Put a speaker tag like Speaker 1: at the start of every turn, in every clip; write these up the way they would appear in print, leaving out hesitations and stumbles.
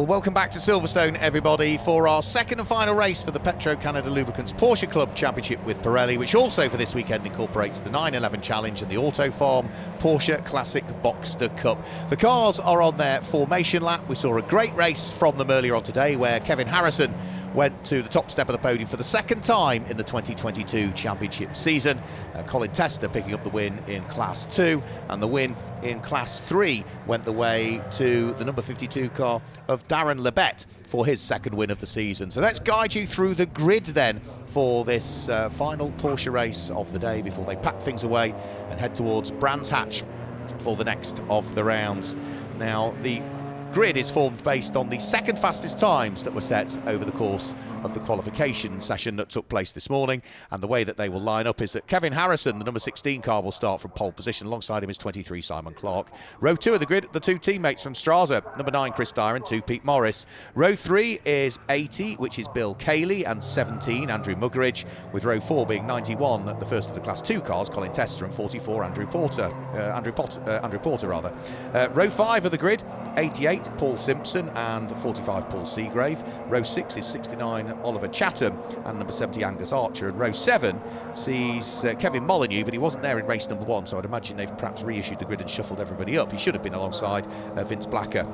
Speaker 1: Well, welcome back to Silverstone, everybody, for our second and final race for the Petro-Canada Lubricants Porsche Club Championship with Pirelli, which also for this weekend incorporates the 911 Challenge and the Autofarm Porsche Classic Boxster Cup. The cars are on their formation lap. We saw a great race from them earlier on today where Kevin Harrison went to the top step of the podium for the second time in the 2022 championship season. Colin Tester picking up the win in Class 2, and the win in Class 3 went the way to the number 52 car of Darren Lebet for his second win of the season. So let's guide you through the grid then for this final Porsche race of the day before they pack things away and head towards Brands Hatch for the next of the rounds. Now, the grid is formed based on the second fastest times that were set over the course of the qualification session that took place this morning, and the way that they will line up is that Kevin Harrison, the number 16 car, will start from pole position. Alongside him is 23 Simon Clark. Row 2 of the grid, the two teammates from Strasser, number 9 Chris Dyer and 2 Pete Morris. Row 3 is 80, which is Bill Cayley, and 17 Andrew Muggeridge, with row 4 being 91, the first of the Class 2 cars, Colin Tester, and 44 Andrew Porter. Row 5 of the grid, 88 Paul Simpson and 45 Paul Seagrave. Row 6 is 69 Oliver Chatham and number 70 Angus Archer. And row 7 sees Kevin Molyneux, but he wasn't there in race number 1, so I'd imagine they've perhaps reissued the grid and shuffled everybody up. He should have been alongside Vince Blacker.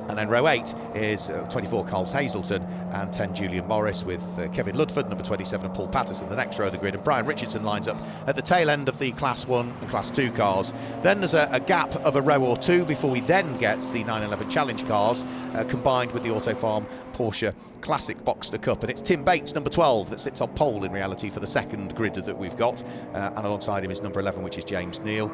Speaker 1: And then row 8 is 24 Carls Hazelton and 10 Julian Morris, with Kevin Ludford, number 27, and Paul Patterson the next row of the grid. And Brian Richardson lines up at the tail end of the Class 1 and Class 2 cars. Then there's a gap of a row or two before we then get the 911 Challenge cars combined with the Autofarm Porsche Classic Boxster Cup. And it's Tim Bates, number 12, that sits on pole in reality for the second grid that we've got. And alongside him is number 11, which is James Neal.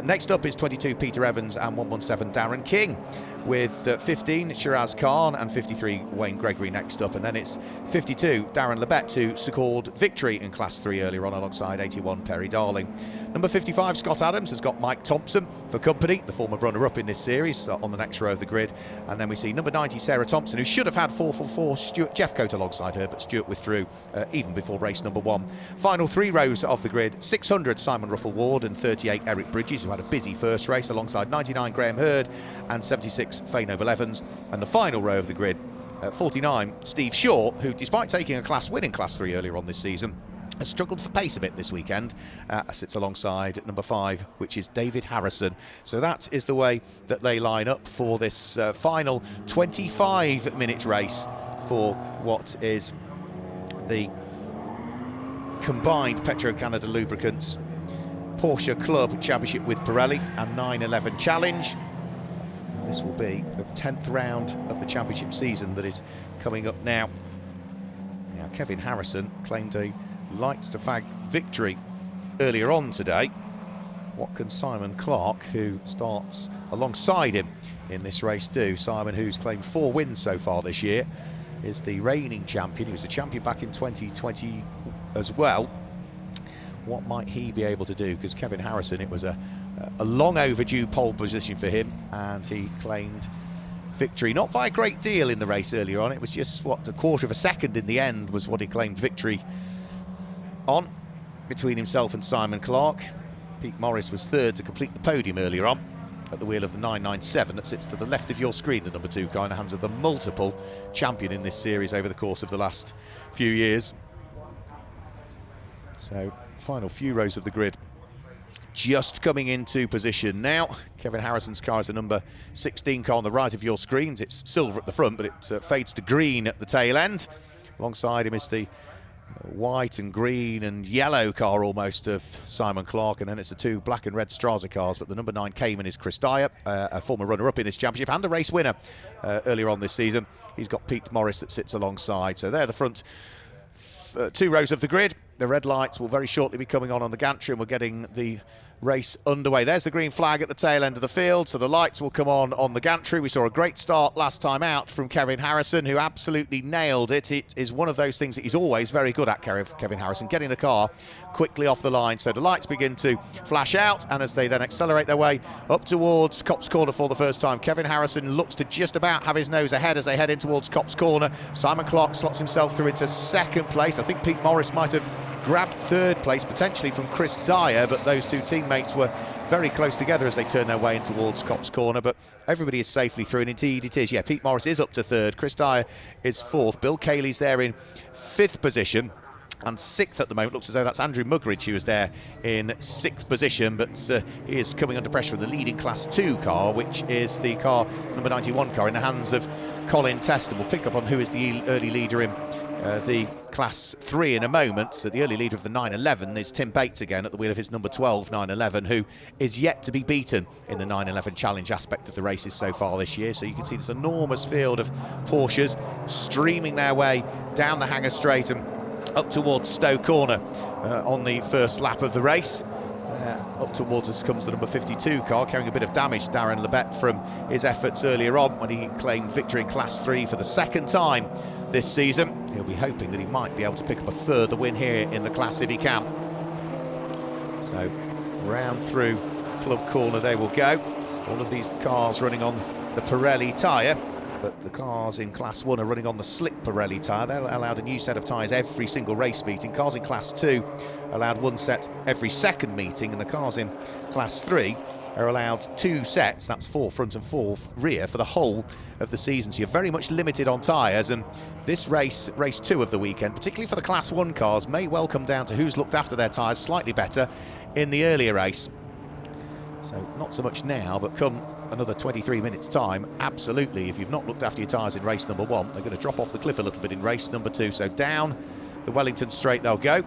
Speaker 1: Next up is 22 Peter Evans and 117 Darren King, with 15 Shiraz Khan and 53 Wayne Gregory next up. And then it's 52 Darren Lebet, who scored victory in Class 3 earlier on alongside 81 Perry Darling. Number 55 Scott Adams has got Mike Thompson for company, the former runner-up in this series, on the next row of the grid. And then we see number 90 Sarah Thompson, who should have had 444 Stuart Jeffcoat alongside her, but Stuart withdrew even before race number 1. Final 3 rows of the grid, 600 Simon Ruffle-Ward and 38 Eric Bridges, who had a busy first race, alongside 99 Graham Hurd and 76 Faye Noble-Evans. And the final row of the grid, 49 Steve Shaw, who, despite taking a class win in Class 3 earlier on this season, has struggled for pace a bit this weekend, sits alongside number 5, which is David Harrison. So that is the way that they line up for this final 25-minute race for what is the combined Petro-Canada Lubricants Porsche Club Championship with Pirelli and 911 Challenge. And this will be the 10th round of the championship season that is coming up now. Now, Kevin Harrison claimed a lights to fag victory earlier on today. What can Simon Clark, who starts alongside him in this race, do? Simon, who's claimed 4 wins so far this year, is the reigning champion. He was the champion back in 2020 as well. What might he be able to do? Because Kevin Harrison, it was a long overdue pole position for him, and he claimed victory, not by a great deal in the race earlier on. It was just, what, a quarter of a second in the end was what he claimed victory on between himself and Simon Clark. Pete Morris was third to complete the podium earlier on at the wheel of the 997 that sits to the left of your screen, the number 2 car, in the hands of the multiple champion in this series over the course of the last few years. So, final few rows of the grid just coming into position now. Kevin Harrison's car is the number 16 car on the right of your screens. It's silver at the front, but it fades to green at the tail end. Alongside him is the white and green and yellow car almost of Simon Clark, and then it's the 2 black and red Strasser cars, but the number 9 Cayman is Chris Dyer, a former runner-up in this championship and a race winner earlier on this season. He's got Pete Morris that sits alongside. So they're the front 2 rows of the grid. The red lights will very shortly be coming on the gantry, and we're getting the race underway. There's the green flag at the tail end of the field, so the lights will come on the gantry. We saw a great start last time out from Kevin Harrison, who absolutely nailed it. It is one of those things that he's always very good at, Kevin Harrison, getting the car quickly off the line. So the lights begin to flash out, and as they then accelerate their way up towards Copse Corner for the first time, Kevin Harrison looks to just about have his nose ahead as they head in towards Copse Corner. Simon Clark slots himself through into second place. I think Pete Morris might have grabbed third place, potentially from Chris Dyer, but those two teammates teammates were very close together as they turned their way in towards Copse Corner, but everybody is safely through, and indeed it is. Yeah, Pete Morris is up to third, Chris Dyer is fourth, Bill Cayley's there in fifth position, and sixth at the moment. Looks as though that's Andrew Muggeridge who was there in sixth position, but he is coming under pressure from the leading Class 2 car, which is the car, number 91 car, in the hands of Colin Teston. We'll pick up on who is the early leader in the Class 3 in a moment. So the early leader of the 911 is Tim Bates again at the wheel of his number 12 911, who is yet to be beaten in the 911 challenge aspect of the races so far this year. So you can see this enormous field of Porsches streaming their way down the Hanger Straight and up towards Stowe Corner on the first lap of the race. Up towards us comes the number 52 car, carrying a bit of damage, Darren Lebet, from his efforts earlier on when he claimed victory in Class 3 for the second time this season. He'll be hoping that he might be able to pick up a further win here in the class if he can. So round through Club Corner they will go. All of these cars running on the Pirelli tyre, but the cars in Class 1 are running on the slick Pirelli tyre. They're allowed a new set of tyres every single race meeting. Cars in Class 2 are allowed one set every second meeting, and the cars in Class 3 are allowed two sets, that's 4 front and 4 rear, for the whole of the season. So you're very much limited on tyres, and this race 2 of the weekend, particularly for the Class 1 cars, may well come down to who's looked after their tyres slightly better in the earlier race. So not so much now, but come another 23 minutes time, absolutely, if you've not looked after your tyres in race number 1, they're going to drop off the cliff a little bit in race number 2. So down the Wellington Straight they'll go.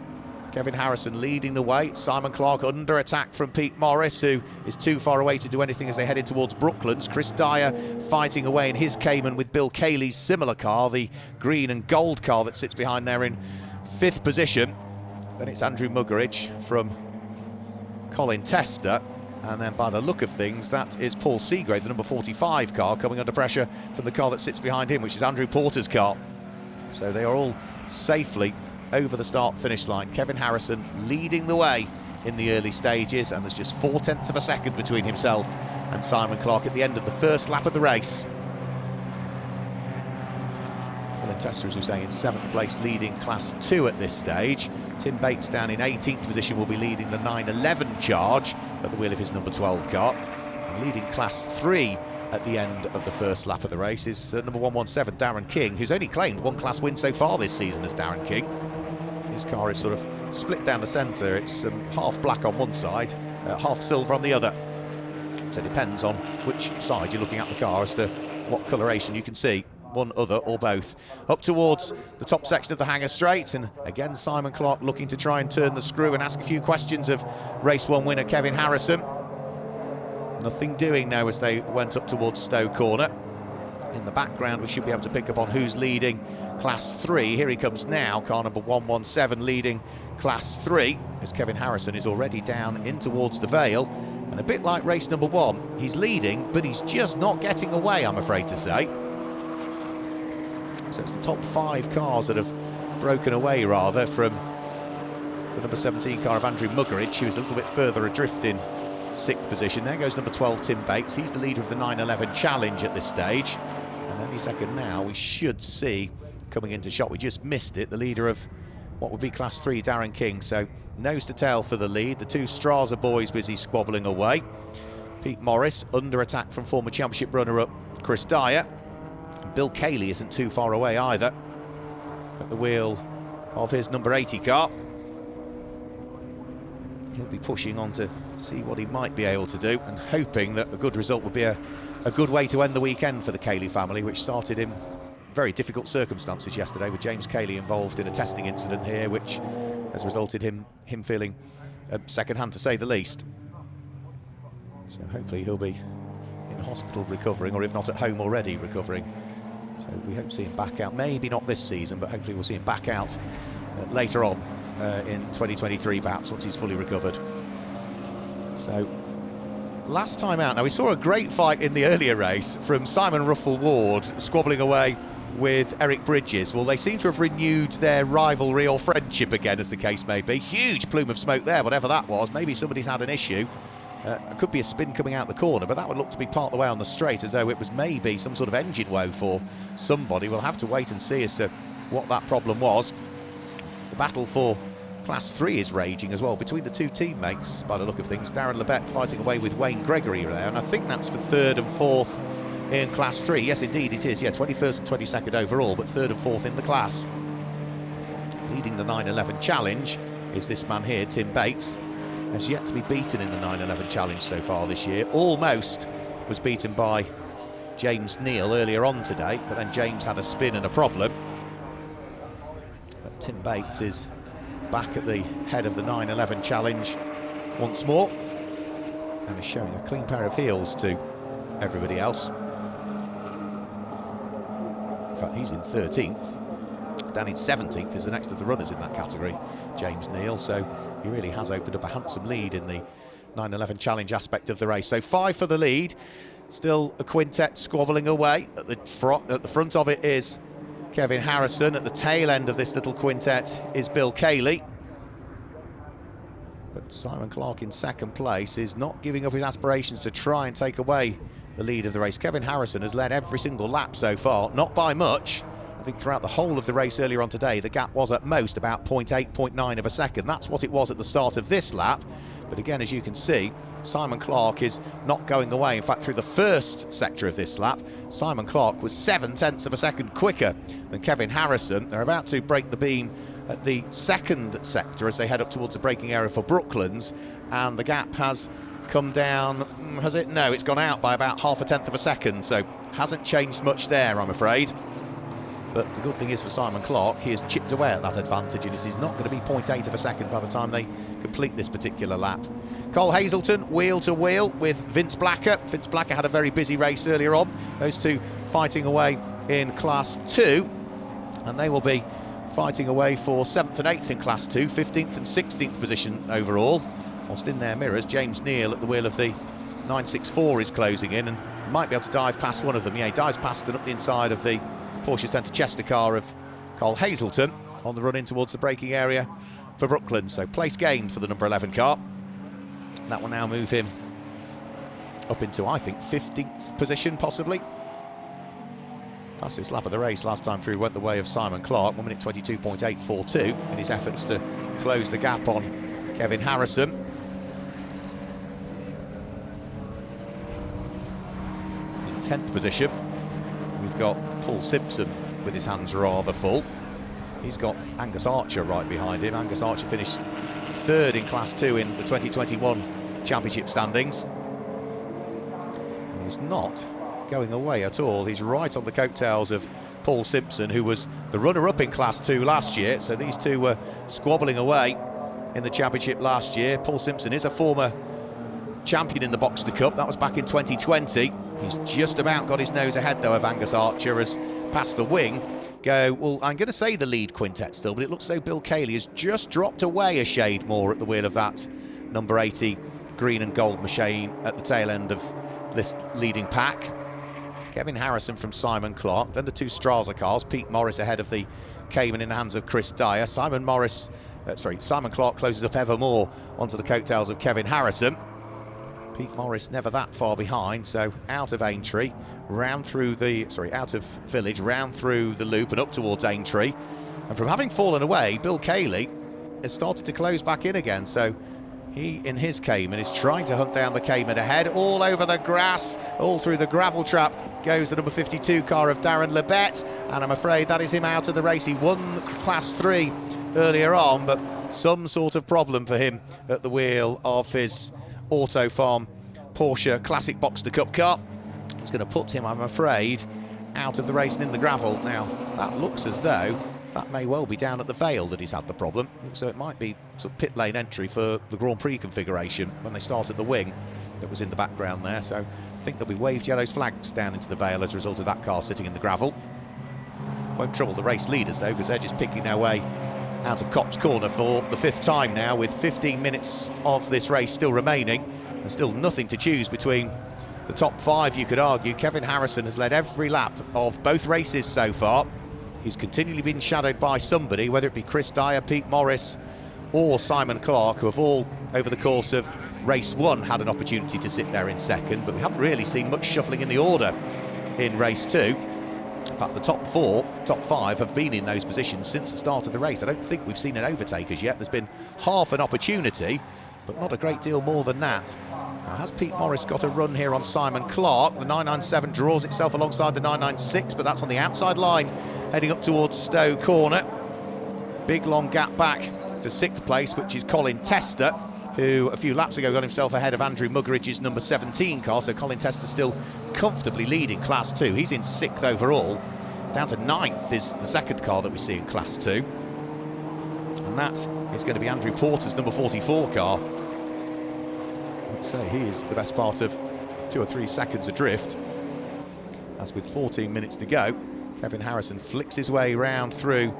Speaker 1: Kevin Harrison leading the way. Simon Clark under attack from Pete Morris, who is too far away to do anything as they head in towards Brooklands. Chris Dyer fighting away in his Cayman with Bill Cayley's similar car, the green and gold car that sits behind there in 5th position. Then it's Andrew Muggeridge from Colin Tester. And then by the look of things, that is Paul Seagrave, the number 45 car, coming under pressure from the car that sits behind him, which is Andrew Porter's car. So they are all safely over the start-finish line. Kevin Harrison leading the way in the early stages, and there's just 0.4 of a second between himself and Simon Clark at the end of the first lap of the race. Colin Tester, as we say, in 7th place, leading Class 2 at this stage. Tim Bates down in 18th position will be leading the 911 charge at the wheel of his number 12 car. And leading Class 3 at the end of the first lap of the race is number 117, Darren King, who's only claimed one Class win so far this season as Darren King. His car is sort of split down the centre. It's half black on one side, half silver on the other. So it depends on which side you're looking at the car as to what coloration you can see, one, other or both. Up towards the top section of the Hanger Straight, and again Simon Clark looking to try and turn the screw and ask a few questions of race 1 winner Kevin Harrison. Nothing doing now as they went up towards Stowe Corner. In the background we should be able to pick up on who's leading Class 3. Here he comes now, car number 117 leading Class 3, as Kevin Harrison is already down in towards the Vale. And a bit like race number 1, he's leading, but he's just not getting away, I'm afraid to say. So it's the top 5 cars that have broken away, rather, from the number 17 car of Andrew Muggeridge, who is a little bit further adrift in 6th position. There goes number 12, Tim Bates. He's the leader of the 911 challenge at this stage. And any second now, we should see coming into shot. We just missed it. The leader of what would be Class 3, Darren King. So nose to tail for the lead. The two Strasser boys busy squabbling away. Pete Morris under attack from former championship runner-up Chris Dyer. And Bill Cayley isn't too far away either, at the wheel of his number 80 car. He'll be pushing on to see what he might be able to do, and hoping that a good result would be a good way to end the weekend for the Cayley family, which started in very difficult circumstances yesterday, with James Cayley involved in a testing incident here, which has resulted in him feeling second-hand, to say the least. So hopefully he'll be in hospital recovering, or if not at home already recovering. So we hope to see him back out, maybe not this season, but hopefully we'll see him back out later on in 2023, perhaps, once he's fully recovered. So last time out, now we saw a great fight in the earlier race from Simon Ruffel-Ward squabbling away with Eric Bridges. Well, they seem to have renewed their rivalry or friendship again, as the case may be. Huge plume of smoke there, whatever that was. Maybe somebody's had an issue. It could be a spin coming out the corner, but that would look to be part of the way on the straight, as though it was maybe some sort of engine woe for somebody. We'll have to wait and see as to what that problem was. The battle for Class 3 is raging as well between the two teammates, by the look of things. Darren Lebet fighting away with Wayne Gregory there, and I think that's for 3rd and 4th in Class 3. Yes, indeed it is. Yeah, 21st and 22nd overall, but 3rd and 4th in the class. Leading the 911 Challenge is this man here, Tim Bates. Has yet to be beaten in the 911 Challenge so far this year. Almost was beaten by James Neal earlier on today, but then James had a spin and a problem. But Tim Bates is back at the head of the 911 Challenge once more, and is showing a clean pair of heels to everybody else. In fact, he's in 13th. Down in 17th is the next of the runners in that category, James Neal, so he really has opened up a handsome lead in the 911 Challenge aspect of the race. So 5 for the lead, still a quintet squabbling away. At the front of it is Kevin Harrison. At the tail end of this little quintet is Bill Cayley. But Simon Clark in 2nd place is not giving up his aspirations to try and take away the lead of the race. Kevin Harrison has led every single lap so far, not by much. I think throughout the whole of the race earlier on today, the gap was at most about 0.8, 0.9 of a second. That's what it was at the start of this lap. But again, as you can see, Simon Clark is not going away. In fact, through the first sector of this lap, Simon Clark was 0.7 of a second quicker than Kevin Harrison. They're about to break the beam at the 2nd sector as they head up towards the braking area for Brooklands, and the gap has come down, has it? No, it's gone out by about 0.5 of a second, so hasn't changed much there, I'm afraid. But the good thing is for Simon Clark, he has chipped away at that advantage, and it is not going to be 0.8 of a second by the time they complete this particular lap. Cole Hazelton, wheel to wheel with Vince Blacker. Vince Blacker had a very busy race earlier on. Those two fighting away in Class 2, and they will be fighting away for 7th and 8th in Class 2, 15th and 16th position overall. Whilst in their mirrors, James Neal at the wheel of the 964 is closing in and might be able to dive past one of them. Yeah, he dives past and up the inside of the Porsche Centre Chester car of Cole Hazelton on the run in towards the braking area for Brooklands. So place gained for the number 11 car. That will now move him up into, I think, 15th position possibly. Fastest lap of the race last time through went the way of Simon Clark, 1 minute 22.842 in his efforts to close the gap on Kevin Harrison. In 10th position, we've got Paul Simpson with his hands rather full. He's got Angus Archer right behind him. Angus Archer finished 3rd in Class 2 in the 2021 Championship standings. And he's not going away at all. He's right on the coattails of Paul Simpson, who was the runner-up in Class 2 last year. So these two were squabbling away in the Championship last year. Paul Simpson is a former champion in the Boxster Cup. That was back in 2020. He's just about got his nose ahead, though, of Angus Archer as past the wing go, well, I'm going to say the lead quintet still, but it looks so Bill Cayley has just dropped away a shade more at the wheel of that number 80 green and gold machine at the tail end of this leading pack. Kevin Harrison from Simon Clark, then the two Strasser cars, Pete Morris ahead of the Cayman in the hands of Chris Dyer. Simon Clark closes up ever more onto the coattails of Kevin Harrison. Pete Morris never that far behind, so out of Aintree, out of Village, round through the loop and up towards Aintree. And from having fallen away, Bill Cayley has started to close back in again, so he, in his Cayman, is trying to hunt down the Cayman ahead. All over the grass, all through the gravel trap goes the number 52 car of Darren Lebet, and I'm afraid that is him out of the race. He won Class 3 earlier on, but some sort of problem for him at the wheel of his Autofarm Porsche Classic Boxster Cup car. It's going to put him, I'm afraid, out of the race and in the gravel. Now, that looks as though that may well be down at the Vale that he's had the problem, so it might be sort of pit lane entry for the Grand Prix configuration when they started the wing that was in the background there. So I think there'll be waved yellow flags down into the Vale as a result of that car sitting in the gravel. Won't trouble the race leaders though, because they're just picking their way out of Copse Corner for the 5th time now, with 15 minutes of this race still remaining and still nothing to choose between the top 5, you could argue. Kevin Harrison has led every lap of both races so far. He's continually been shadowed by somebody, whether it be Chris Dyer, Pete Morris or Simon Clark, who have all, over the course of race 1, had an opportunity to sit there in 2nd, but we haven't really seen much shuffling in the order in race 2. In fact, the top five have been in those positions since the start of the race. I don't think we've seen an overtake as yet. There's been half an opportunity, but not a great deal more than that. Now, has Pete Morris got a run here on Simon Clark? The 997 draws itself alongside the 996, but that's on the outside line, heading up towards Stowe Corner. Big long gap back to 6th place, which is Colin Tester, who a few laps ago got himself ahead of Andrew Muggeridge's number 17 car, so Colin Tester still comfortably leading Class 2. He's in 6th overall. Down to 9th is the second car that we see in Class 2. And that is going to be Andrew Porter's number 44 car. I'd say he is the best part of 2 or 3 seconds adrift. As with 14 minutes to go, Kevin Harrison flicks his way round through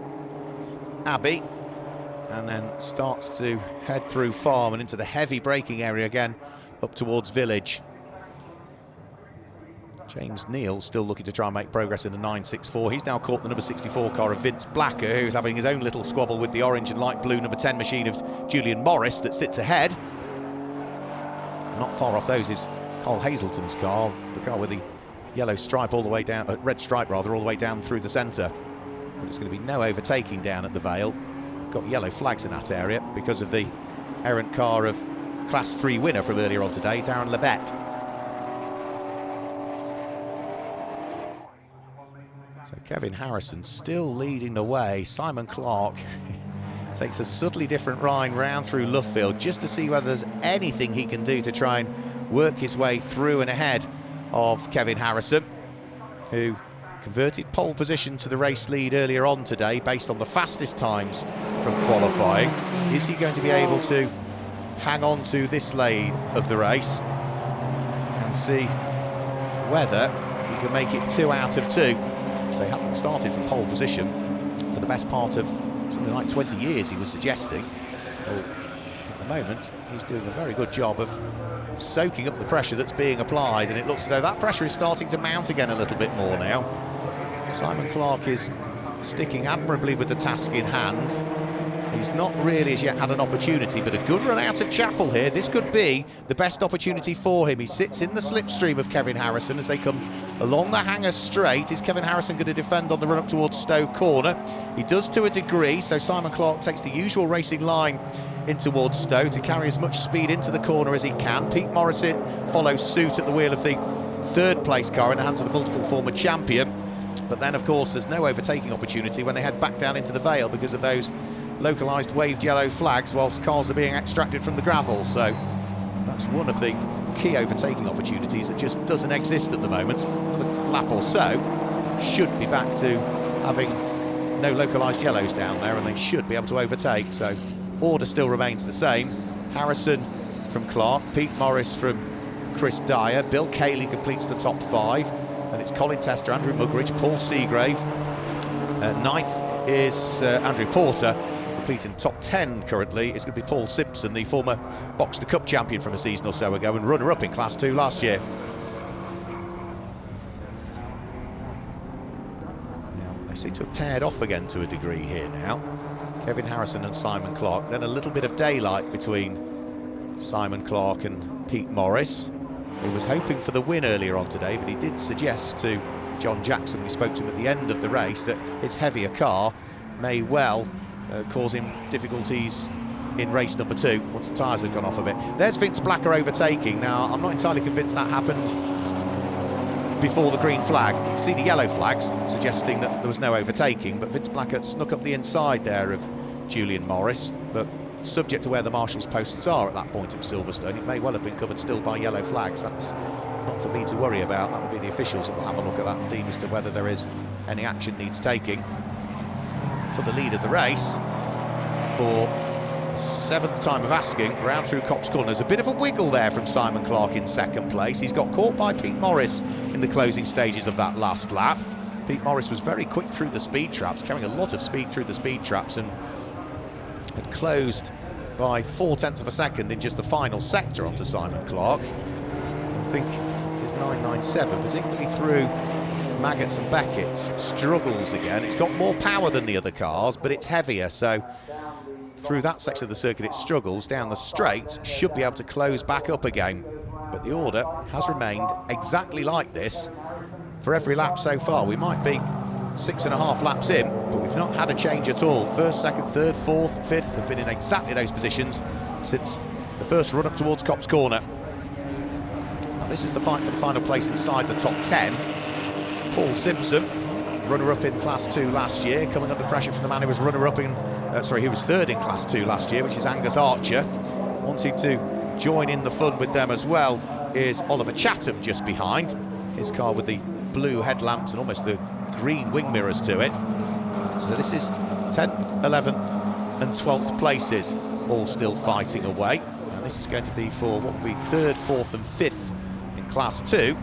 Speaker 1: Abbey and then starts to head through Farm and into the heavy braking area again up towards Village. James Neal still looking to try and make progress in the 964. He's now caught the number 64 car of Vince Blacker, who's having his own little squabble with the orange and light blue number 10 machine of Julian Morris that sits ahead. Not far off those is Carl Hazelton's car, the car with the yellow stripe all the way down, red stripe rather, all the way down through the centre. But it's going to be no overtaking down at the Vale. Got yellow flags in that area because of the errant car of Class 3 winner from earlier on today, Darren Lebet. So Kevin Harrison still leading the way. Simon Clark takes a subtly different line round through Luffield just to see whether there's anything he can do to try and work his way through and ahead of Kevin Harrison, who converted pole position to the race lead earlier on today based on the fastest times from qualifying. Is he going to be able to hang on to this leg of the race and see whether he can make it 2 out of 2? So they haven't started from pole position for the best part of something like 20 years, he was suggesting. Well, at the moment, he's doing a very good job of soaking up the pressure that's being applied, and it looks as though that pressure is starting to mount again a little bit more now. Simon Clark is sticking admirably with the task in hand. He's not really as yet had an opportunity, but a good run out of Chapel here. This could be the best opportunity for him. He sits in the slipstream of Kevin Harrison as they come along the hanger straight. Is Kevin Harrison going to defend on the run up towards Stowe Corner? He does to a degree, so Simon Clark takes the usual racing line in towards Stowe to carry as much speed into the corner as he can. Pete Morris follows suit at the wheel of the 3rd place car in the hands of the multiple former champion. But then, of course, there's no overtaking opportunity when they head back down into the Vale because of those localised waved yellow flags whilst cars are being extracted from the gravel. So that's one of the key overtaking opportunities that just doesn't exist at the moment. Another lap or so should be back to having no localised yellows down there, and they should be able to overtake. So order still remains the same. Harrison from Clark, Pete Morris from Chris Dyer, Bill Cayley completes the top 5, and it's Colin Tester, Andrew Muggeridge, Paul Seagrave. 9th is Andrew Porter. Completing top 10 currently is going to be Paul Simpson, the former Boxster Cup champion from a season or so ago and runner-up in Class 2 last year. Now, they seem to have paired off again to a degree here now. Kevin Harrison and Simon Clark. Then a little bit of daylight between Simon Clark and Pete Morris, who was hoping for the win earlier on today, but he did suggest to John Jackson, we spoke to him at the end of the race, that his heavier car may well cause him difficulties in race number 2 once the tyres had gone off a bit. There's Vince Blacker overtaking. Now, I'm not entirely convinced that happened before the green flag. You see the yellow flags suggesting that there was no overtaking, but Vince Blacker snuck up the inside there of Julian Morris, but subject to where the marshal's posts are at that point at Silverstone, it may well have been covered still by yellow flags. That's not for me to worry about. That would be the officials that will have a look at that and deem as to whether there is any action needs taking. For the lead of the race, for the 7th time of asking, round through Copse Corner. There's a bit of a wiggle there from Simon Clark in 2nd place. He's got caught by Pete Morris in the closing stages of that last lap. Pete Morris was very quick through the speed traps, carrying a lot of speed through the speed traps, and had closed by 0.4 of a second in just the final sector onto Simon Clark. I think his 997, particularly through Maggots and Beckett's, struggles again. It's got more power than the other cars, but it's heavier, so through that section of the circuit it struggles. Down the straight should be able to close back up again, but the order has remained exactly like this for every lap so far. We might be 6.5 laps in, but we've not had a change at all. First, second, third, fourth, fifth have been in exactly those positions since the first run up towards Copse Corner. Now, this is the fight for the final place inside the top 10. Paul Simpson, runner-up in Class 2 last year, coming under pressure from the man who was runner-up in, he was third in Class 2 last year, which is Angus Archer. Wanting to join in the fun with them as well is Oliver Chatham just behind. His car with the blue headlamps and almost the green wing mirrors to it. So this is 10th, 11th and 12th places, all still fighting away. And this is going to be for what will be 3rd, 4th and 5th in Class 2.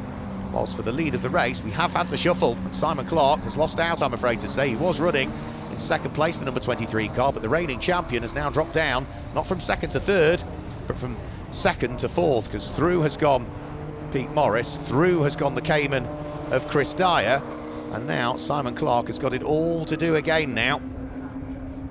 Speaker 1: Whilst for the lead of the race, we have had the shuffle. Simon Clark has lost out, I'm afraid to say. He was running in second place, the number 23 car, but the reigning champion has now dropped down, not from second to third, but from second to fourth, because through has gone Pete Morris, through has gone the Cayman of Chris Dyer, and now Simon Clark has got it all to do again now.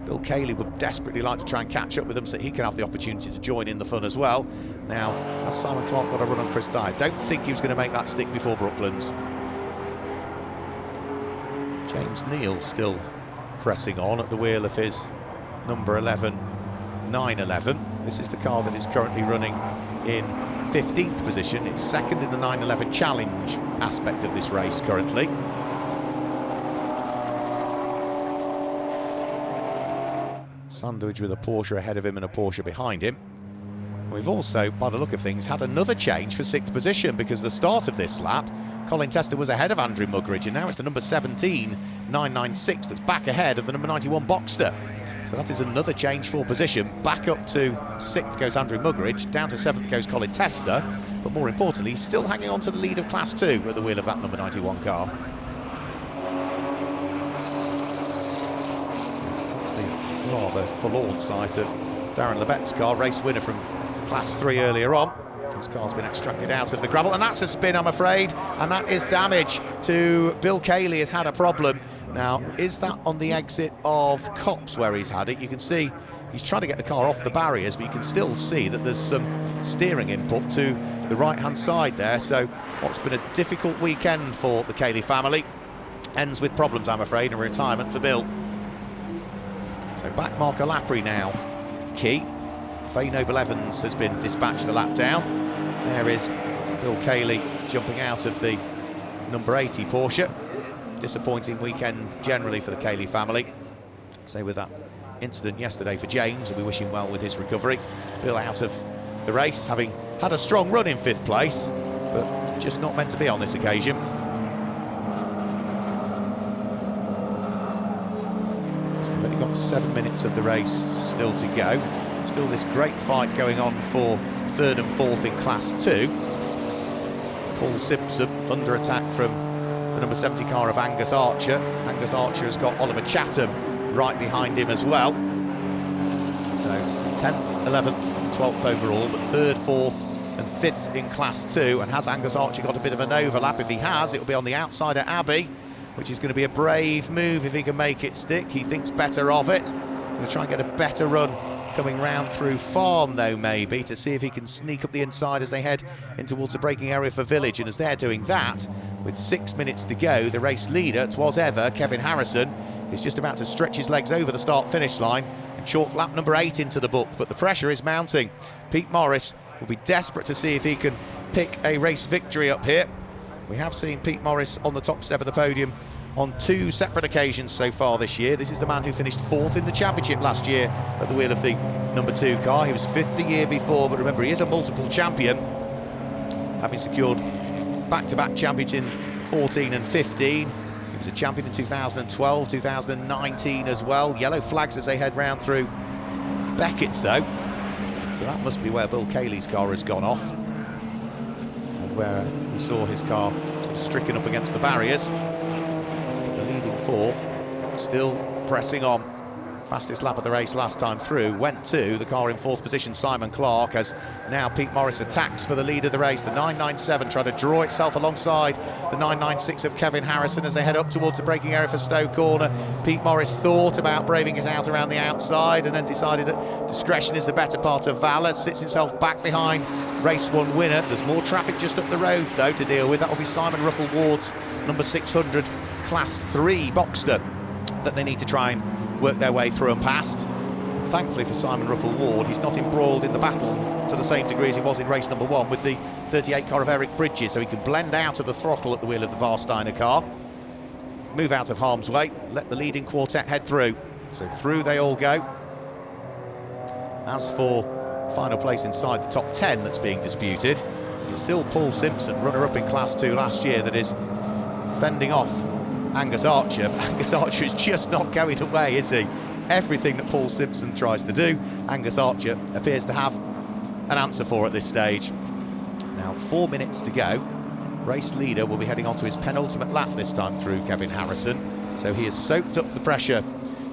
Speaker 1: Bill Cayley would desperately like to try and catch up with them so that he can have the opportunity to join in the fun as well. Now, has Simon Clark got a run on Chris Dyer? Don't think he was going to make that stick before Brooklands. James Neal still pressing on at the wheel of his number 11, 911. This is the car that is currently running in 15th position. It's second in the 911 Challenge aspect of this race currently. Sandwich with a Porsche ahead of him and a Porsche behind him. We've also, by the look of things, had another change for 6th position, because the start of this lap, Colin Tester was ahead of Andrew Muggeridge, and now it's the number 17, 996, that's back ahead of the number 91 Boxster. So that is another change for position. Back up to 6th goes Andrew Muggeridge, down to 7th goes Colin Tester, but more importantly, he's still hanging on to the lead of Class 2 at the wheel of that number 91 car. That's the rather forlorn sight of Darren Lebet's car, race winner from Class 3 earlier on. His car's been extracted out of the gravel, and that's a spin, I'm afraid, and that is damage to Bill Cayley. Has had a problem. Now, is that on the exit of Copse where he's had it? You can see he's trying to get the car off the barriers, but you can still see that there's some steering input to the right-hand side there. So what's been a difficult weekend for the Cayley family ends with problems, I'm afraid, and retirement for Bill. So back Marco Lapri now, key. Faye Noble-Evans has been dispatched a lap down. There is Bill Cayley jumping out of the number 80 Porsche. Disappointing weekend generally for the Cayley family. Say with that incident yesterday for James, and we wish him well with his recovery. Bill out of the race, having had a strong run in 5th place, but just not meant to be on this occasion. So we've only got 7 minutes of the race still to go. Still this great fight going on for 3rd and 4th in Class 2. Paul Simpson under attack from the number 70 car of Angus Archer. Angus Archer has got Oliver Chatham right behind him as well. So 10th, 11th and 12th overall, but 3rd, 4th and 5th in Class 2. And has Angus Archer got a bit of an overlap? If he has, it'll be on the outside at Abbey, which is going to be a brave move if he can make it stick. He thinks better of it. Going to try and get a better run coming round through Farm, though, maybe, to see if he can sneak up the inside as they head in towards the braking area for Village. And as they're doing that, with 6 minutes to go, the race leader, twas ever, Kevin Harrison, is just about to stretch his legs over the start-finish line and chalk lap number 8 into the book. But the pressure is mounting. Pete Morris will be desperate to see if he can pick a race victory up here. We have seen Pete Morris on the top step of the podium on 2 separate occasions so far this year. This is the man who finished 4th in the championship last year at the wheel of the number 2 car. He was 5th the year before, but remember, he is a multiple champion, having secured back-to-back champions in 14 and 15. He was a champion in 2012, 2019 as well. Yellow flags as they head round through Beckett's, though. So that must be where Bill Cayley's car has gone off, and where we saw his car sort of stricken up against the barriers. The leading 4 still pressing on. Fastest lap of the race last time through went to the car in 4th position, Simon Clark, as now Pete Morris attacks for the lead of the race. The 997 trying to draw itself alongside the 996 of Kevin Harrison as they head up towards the braking area for Stowe Corner. Pete Morris thought about braving it out around the outside and then decided that discretion is the better part of valour. Sits himself back behind race 1 winner. There's more traffic just up the road, though, to deal with. That will be Simon Ruffle Ward's number 600 Class 3 Boxster that they need to try and work their way through and past. Thankfully for Simon Ruffell-Ward, he's not embroiled in the battle to the same degree as he was in race number 1 with the 38 car of Eric Bridges, so he can blend out of the throttle at the wheel of the Warsteiner car, move out of harm's way, let the leading quartet head through. So through they all go. As for final place inside the top 10 that's being disputed, it's still Paul Simpson, runner-up in Class 2 last year, that is fending off Angus Archer. Angus Archer is just not going away, is he? Everything that Paul Simpson tries to do, Angus Archer appears to have an answer for at this stage. Now 4 minutes to go. Race leader will be heading on to his penultimate lap this time through, Kevin Harrison. So he has soaked up the pressure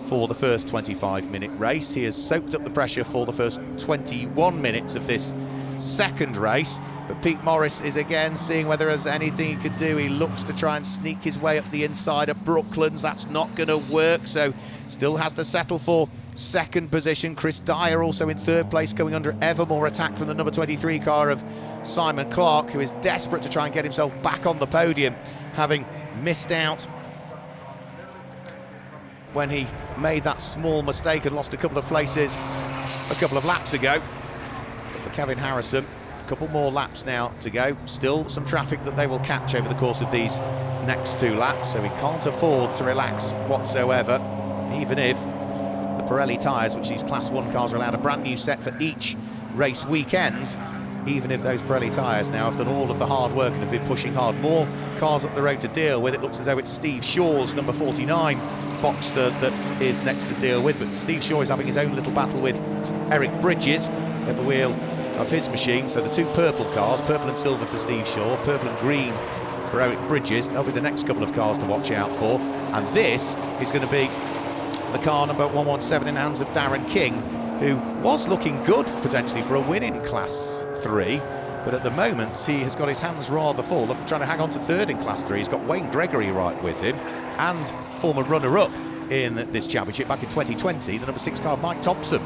Speaker 1: for the first 25-minute race. He has soaked up the pressure for the first 21 minutes of this second race. But Pete Morris is again seeing whether there's anything he could do. He looks to try and sneak his way up the inside of Brooklands. That's not going to work, so still has to settle for second position. Chris Dyer also in third place, coming under ever more attack from the number 23 car of Simon Clark, who is desperate to try and get himself back on the podium, having missed out when he made that small mistake and lost a couple of places a couple of laps ago. But for Kevin Harrison, couple more laps now to go. Still some traffic that they will catch over the course of these next 2 laps, so he can't afford to relax whatsoever, even if the Pirelli tyres, which these Class 1 cars are allowed a brand new set for each race weekend, even if those Pirelli tyres now have done all of the hard work and have been pushing hard. More cars up the road to deal with. It looks as though it's Steve Shaw's number 49 Boxster that is next to deal with, but Steve Shaw is having his own little battle with Eric Bridges at the wheel of his machine. So the 2 purple cars, purple and silver for Steve Shaw, purple and green for Eric Bridges, they'll be the next couple of cars to watch out for. And this is going to be the car number 117 in hands of Darren King, who was looking good potentially for a win in Class 3, but at the moment he has got his hands rather full of trying to hang on to third in Class 3. He's got Wayne Gregory right with him, and former runner-up in this championship back in 2020, the number 6 car Mike Thompson.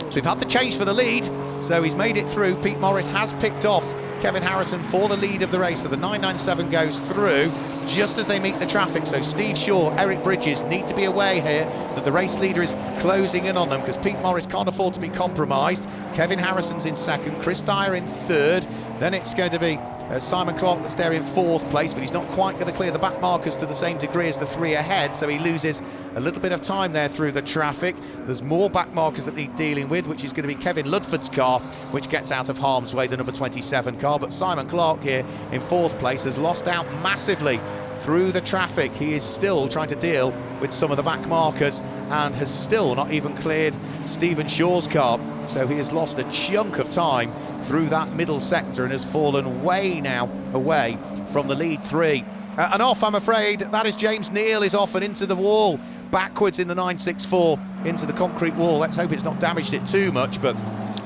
Speaker 1: So we've had the change for the lead, so he's made it through. Pete Morris has picked off Kevin Harrison for the lead of the race, so the 997 goes through just as they meet the traffic. So Steve Shaw, Eric Bridges need to be aware here that the race leader is closing in on them, because Pete Morris can't afford to be compromised. Kevin Harrison's in second, Chris Dyer in third, then it's going to be Simon Clark that's there in fourth place, but he's not quite going to clear the back markers to the same degree as the 3 ahead, so he loses a little bit of time there through the traffic. There's more back markers that need dealing with, which is going to be Kevin Ludford's car, which gets out of harm's way, the number 27 car. But Simon Clark here in fourth place has lost out massively through the traffic. He is still trying to deal with some of the back markers and has still not even cleared Stephen Shaw's car, so he has lost a chunk of time through that middle sector and has fallen way now away from the lead 3. And off, I'm afraid, that is James Neal is off and into the wall, backwards in the 964, into the concrete wall. Let's hope it's not damaged it too much, but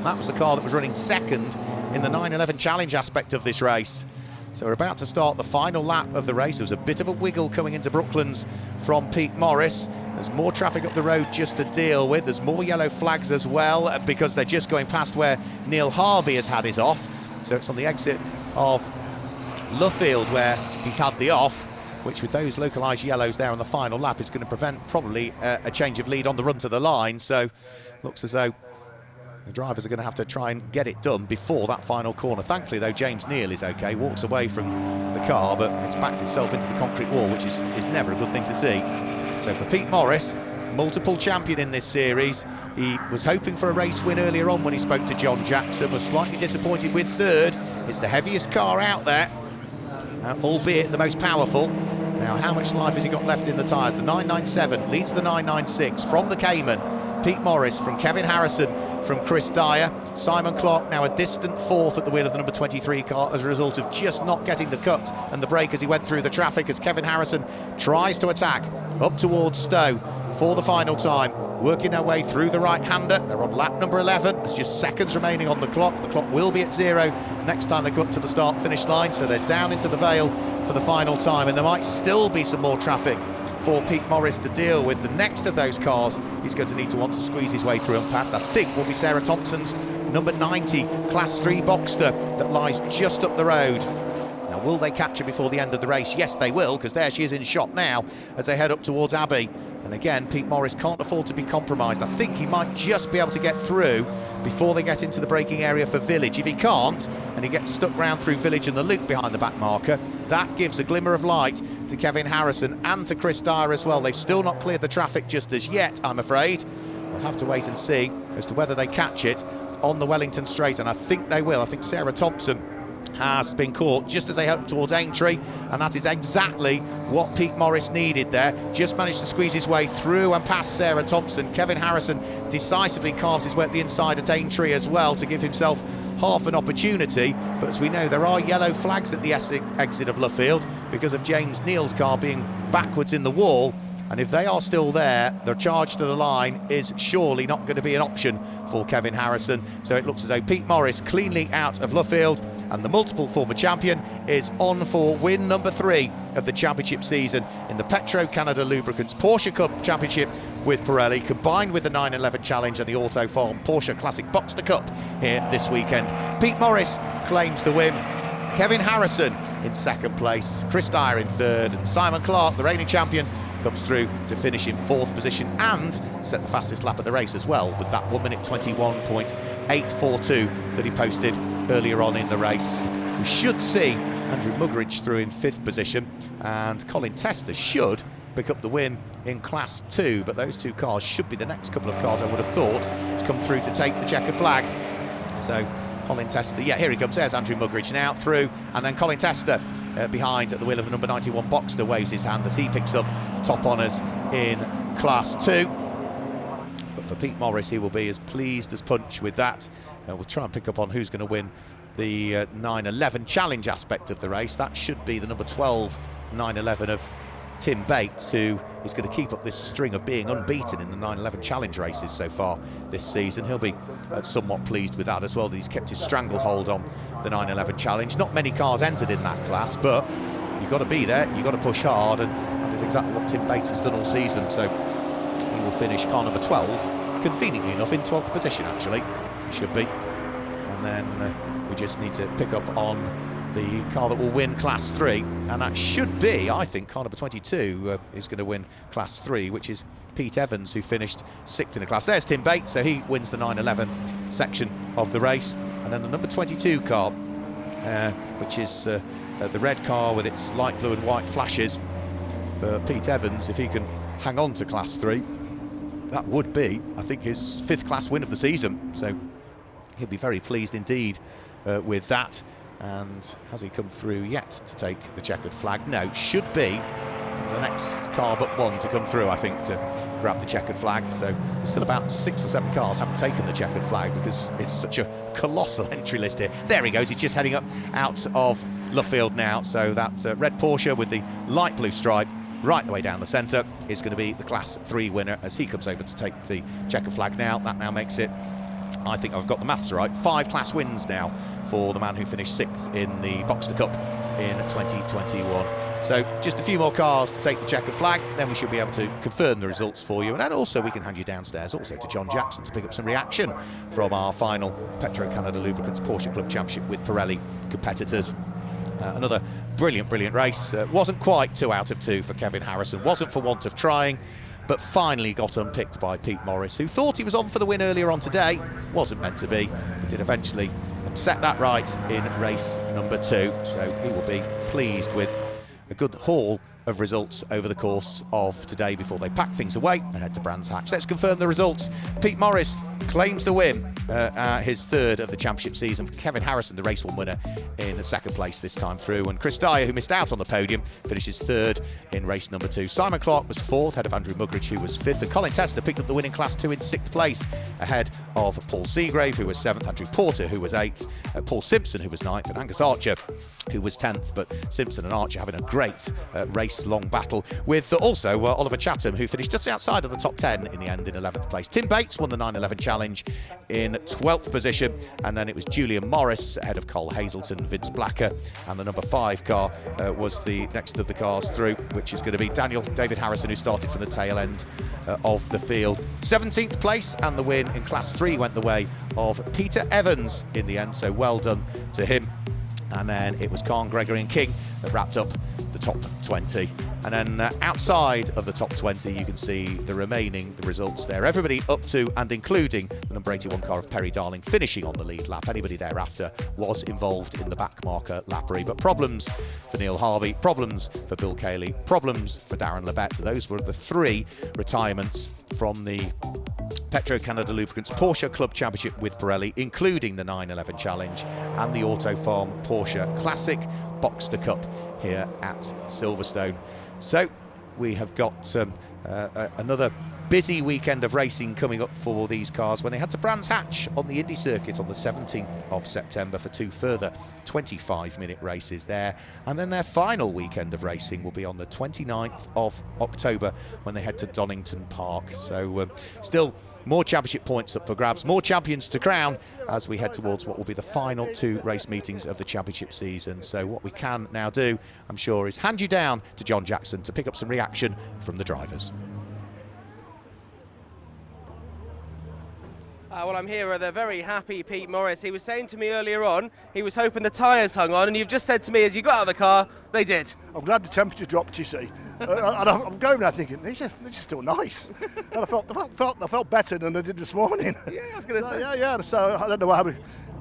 Speaker 1: that was the car that was running second in the 911 challenge aspect of this race. So we're about to start the final lap of the race. There was a bit of a wiggle coming into Brooklands from Pete Morris. There's more traffic up the road just to deal with. There's more yellow flags as well, because they're just going past where Neil Harvey has had his off. So it's on the exit of Luffield where he's had the off, which with those localised yellows there on the final lap is going to prevent probably a change of lead on the run to the line. So looks as though the drivers are going to have to try and get it done before that final corner. Thankfully, though, James Neal is okay, walks away from the car, but it's backed itself into the concrete wall, which is never a good thing to see. So for Pete Morris, multiple champion in this series, he was hoping for a race win earlier on when he spoke to John Jackson, was slightly disappointed with third. It's the heaviest car out there, albeit the most powerful. Now, how much life has he got left in the tyres? The 997 leads the 996 from the Cayman. Pete Morris from Kevin Harrison from Chris Dyer. Simon Clark now a distant fourth at the wheel of the number 23 car as a result of just not getting the cut and the brake as he went through the traffic, as Kevin Harrison tries to attack up towards Stowe for the final time, working their way through the right-hander. They're on lap number 11. There's just seconds remaining on the clock. The clock will be at 0 next time they come up to the start-finish line, so they're down into the Vale for the final time, and there might still be some more traffic for Pete Morris to deal with. The next of those cars he's going to need to want to squeeze his way through and past, I think, will be Sarah Thompson's number 90 Class 3 Boxster that lies just up the road. Now Will they catch her before the end of the race? Yes, they will, because there she is in shot now as they head up towards Abbey. And again, Pete Morris can't afford to be compromised. I think he might just be able to get through before they get into the braking area for Village. If he can't, and he gets stuck round through Village and the loop behind the back marker, that gives a glimmer of light to Kevin Harrison and to Chris Dyer as well. They've still not cleared the traffic just as yet, I'm afraid. We'll have to wait and see as to whether they catch it on the Wellington Straight, and I think they will. I think Sarah Thompson has been caught just as they head towards Aintree, and that is exactly what Pete Morris needed there. Just managed to squeeze his way through and past Sarah Thompson. Kevin Harrison decisively carves his way at the inside at Aintree as well to give himself half an opportunity, but as we know, there are yellow flags at the exit of Luffield because of James Neal's car being backwards in the wall. And if they are still there, the charge to the line is surely not going to be an option for Kevin Harrison. So it looks as though Pete Morris cleanly out of Luffield, and the multiple former champion is on for win number 3 of the championship season in the Petro-Canada Lubricants Porsche Club Championship with Pirelli, combined with the 911 Challenge and the Autofarm Porsche Classic Boxster Cup here this weekend. Pete Morris claims the win. Kevin Harrison in second place, Chris Dyer in third, and Simon Clark, the reigning champion, comes through to finish in 4th position and set the fastest lap of the race as well, with that 1 minute 21.842 that he posted earlier on in the race. We should see Andrew Muggeridge through in 5th position, and Colin Tester should pick up the win in Class 2, but those two cars should be the next couple of cars I would have thought to come through to take the checkered flag. So Colin Tester, yeah, here he comes, there's Andrew Muggeridge now through, and then Colin Tester behind at the wheel of the number 91 Boxster waves his hand as he picks up top honours in Class 2. But for Pete Morris, he will be as pleased as punch with that. We'll try and pick up on who's going to win the 911 Challenge aspect of the race. That should be the number 12 911 of Tim Bates, who is going to keep up this string of being unbeaten in the 911 Challenge races so far this season. He'll be somewhat pleased with that as well, that he's kept his stranglehold on the 911 Challenge. Not many cars entered in that class, but you've got to be there, you've got to push hard, and that is exactly what Tim Bates has done all season. So he will finish car number 12, conveniently enough in 12th position actually, should be. And then we just need to pick up on the car that will win Class 3, and that should be, I think, car number 22 is going to win Class 3, which is Pete Evans, who finished 6th in the class. There's Tim Bates, so he wins the 911 section of the race. And then the number 22 car, which is the red car with its light blue and white flashes for Pete Evans. If he can hang on to Class 3, that would be, I think, his 5th class win of the season. So he'll be very pleased indeed with that. And has he come through yet to take the checkered flag? No, should be the next car but one to come through, I think, to grab the checkered flag. So there's still about 6 or 7 cars haven't taken the checkered flag because it's such a colossal entry list here. There he goes, he's just heading up out of Luffield now. So that red Porsche with the light blue stripe right the way down the centre is going to be the Class 3 winner as he comes over to take the checkered flag now. That now makes it, I think I've got the maths right, 5 class wins now for the man who finished 6th in the Boxster Cup in 2021. So just a few more cars to take the checkered flag, then we should be able to confirm the results for you, and then also we can hand you downstairs also to John Jackson to pick up some reaction from our final Petro-Canada Lubricants Porsche Club Championship with Pirelli competitors. Another brilliant race. Wasn't quite 2 out of 2 for Kevin Harrison, wasn't for want of trying, but finally got unpicked by Pete Morris, who thought he was on for the win earlier on today. Wasn't meant to be, but did eventually set that right in race number 2. So he will be pleased with a good haul of results over the course of today before they pack things away and head to Brands Hatch. Let's confirm the results. Pete Morris claims the win, his 3rd of the championship season. Kevin Harrison, the race 1 winner, in 2nd place this time through, and Chris Dyer, who missed out on the podium, finishes 3rd in race number 2. Simon Clark was 4th, ahead of Andrew Muggeridge, who was 5th, and Colin Tester picked up the win in Class 2 in 6th place, ahead of Paul Seagrave, who was 7th, Andrew Porter, who was 8th, Paul Simpson, who was 9th, and Angus Archer, who was 10th. But Simpson and Archer having a great race-long battle with also Oliver Chatham, who finished just outside of the top 10 in the end in 11th place. Tim Bates won the 911 Challenge in 12th position, and then it was Julian Morris ahead of Cole Hazelton, Vince Blacker, and the number 5 car was the next of the cars through, which is going to be Daniel David Harrison, who started from the tail end of the field. 17th place, and the win in Class 3 went the way of Peter Evans in the end, so well done to him. And then it was Khan, Gregory and King that wrapped up the top 20. And then outside of the top 20, you can see the results there. Everybody up to and including the number 81 car of Perry Darling finishing on the lead lap. Anybody thereafter was involved in the back marker lappery. But problems for Neil Harvey, problems for Bill Cayley, problems for Darren Lebet. Those were the 3 retirements from the Petro-Canada Lubricants Porsche Club Championship with Pirelli, including the 911 Challenge and the Autofarm Porsche Classic Boxster Cup here at Silverstone. So we have got another busy weekend of racing coming up for these cars when they head to Brands Hatch on the Indy circuit on the 17th of September for 2 further 25-minute races there. And then their final weekend of racing will be on the 29th of October when they head to Donington Park. So still more championship points up for grabs, more champions to crown as we head towards what will be the final 2 race meetings of the championship season. So what we can now do, I'm sure, is hand you down to John Jackson to pick up some reaction from the drivers.
Speaker 2: Well, I'm here with a very happy Pete Morris. He was saying to me earlier on, he was hoping the tyres hung on, and you've just said to me as you got out of the car, they did.
Speaker 3: I'm glad the temperature dropped, you see. I'm going there thinking, these are still nice. And I felt better than I did this morning.
Speaker 2: Yeah, I was going to say.
Speaker 3: Yeah. So I don't know how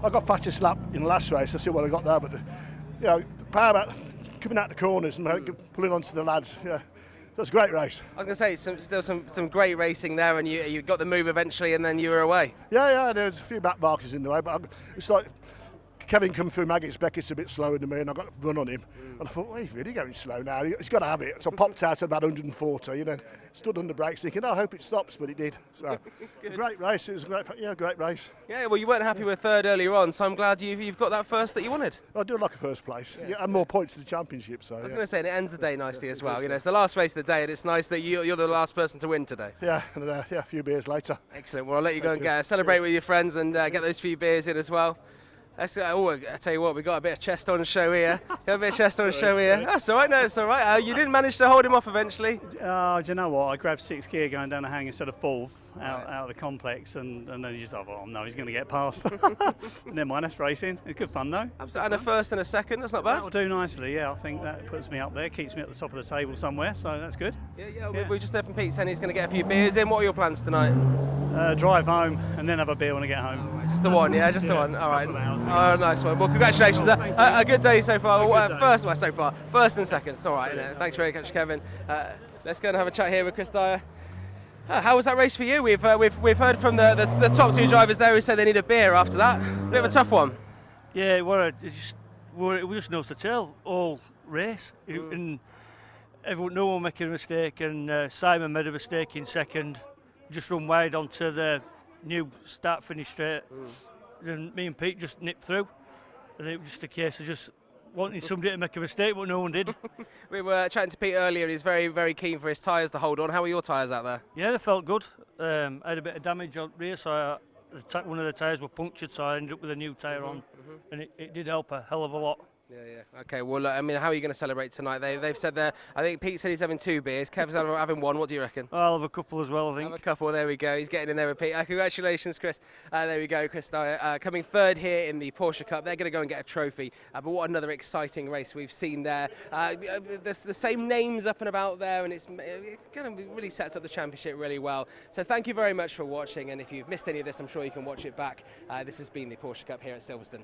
Speaker 3: I got fastest lap in the last race. I see what I got there, but the power coming out the corners and pulling onto the lads. Yeah. That's a great race.
Speaker 2: I was going to say, still some great racing there, and you got the move eventually, and then you were away.
Speaker 3: Yeah, there's a few back markers in the way, but it's like Kevin come through Maggots. Beckett's a bit slower than me, and I got a run on him. And I thought, well, he's really going slow now. He's got to have it. So I popped out at about 140, stood on the brakes thinking, I hope it stops, but it did. So great race. It was a great race.
Speaker 2: Yeah, well, you weren't happy with third earlier on, so I'm glad you've got that first that you wanted.
Speaker 3: I do like a first place. Yeah, and more points to the championship. So
Speaker 2: I was going to say, and it ends the day nicely as well. It's the last race of the day, and it's nice that you're the last person to win today.
Speaker 3: Yeah, and a few beers later.
Speaker 2: Excellent. Well, I'll let you go and celebrate with your friends and get those few beers in as well. I tell you what, we got a bit of chest on show here. That's all right. No, it's all right. You didn't manage to hold him off eventually.
Speaker 4: Do you know what? I grabbed 6th gear going down the hang instead of 4th out of the complex, and then you just thought, oh no, he's going to get past. Never mind, that's racing. It's good fun though.
Speaker 2: Absolutely. And a first and a second, that's not bad.
Speaker 4: That'll do nicely, yeah. I think that puts me up there, keeps me at the top of the table somewhere, so that's good.
Speaker 2: Yeah. We just heard from Pete saying he's going to get a few beers in. What are your plans tonight?
Speaker 4: Drive home and then have a beer when I get home.
Speaker 2: Just the one, yeah, just the one. All right. Oh, nice one. Well, congratulations. A good day so far. First and second. It's all right, isn't it? Thanks very much, Kevin. Let's go and have a chat here with Chris Dyer. How was that race for you? We've heard from the top 2 drivers there who said they need a beer after that. Bit of a tough one.
Speaker 4: Yeah, it was just nose to tail all race, and no one making a mistake. And Simon made a mistake in second, just run wide onto the new start-finish straight. And me and Pete just nipped through, and it was just a case of just wanting somebody to make a mistake, but no one did.
Speaker 2: We were chatting to Pete earlier, and he's very, very keen for his tyres to hold on. How are your tyres out there?
Speaker 4: Yeah, they felt good. I had a bit of damage on rear, so one of the tyres were punctured, so I ended up with a new tyre on, and it did help a hell of a lot.
Speaker 2: Yeah. Okay, well, I mean, how are you going to celebrate tonight? They've said there, I think Pete said he's having 2 beers. Kev's having 1. What do you reckon?
Speaker 4: I'll have a couple as well, I think.
Speaker 2: Have a couple, there we go. He's getting in there with Pete. Congratulations, Chris. There we go, Chris Dyer, coming 3rd here in the Porsche Cup. They're going to go and get a trophy. But what another exciting race we've seen there. There's the same names up and about there, and it's kind of really sets up the championship really well. So thank you very much for watching, and if you've missed any of this, I'm sure you can watch it back. This has been the Porsche Cup here at Silverstone.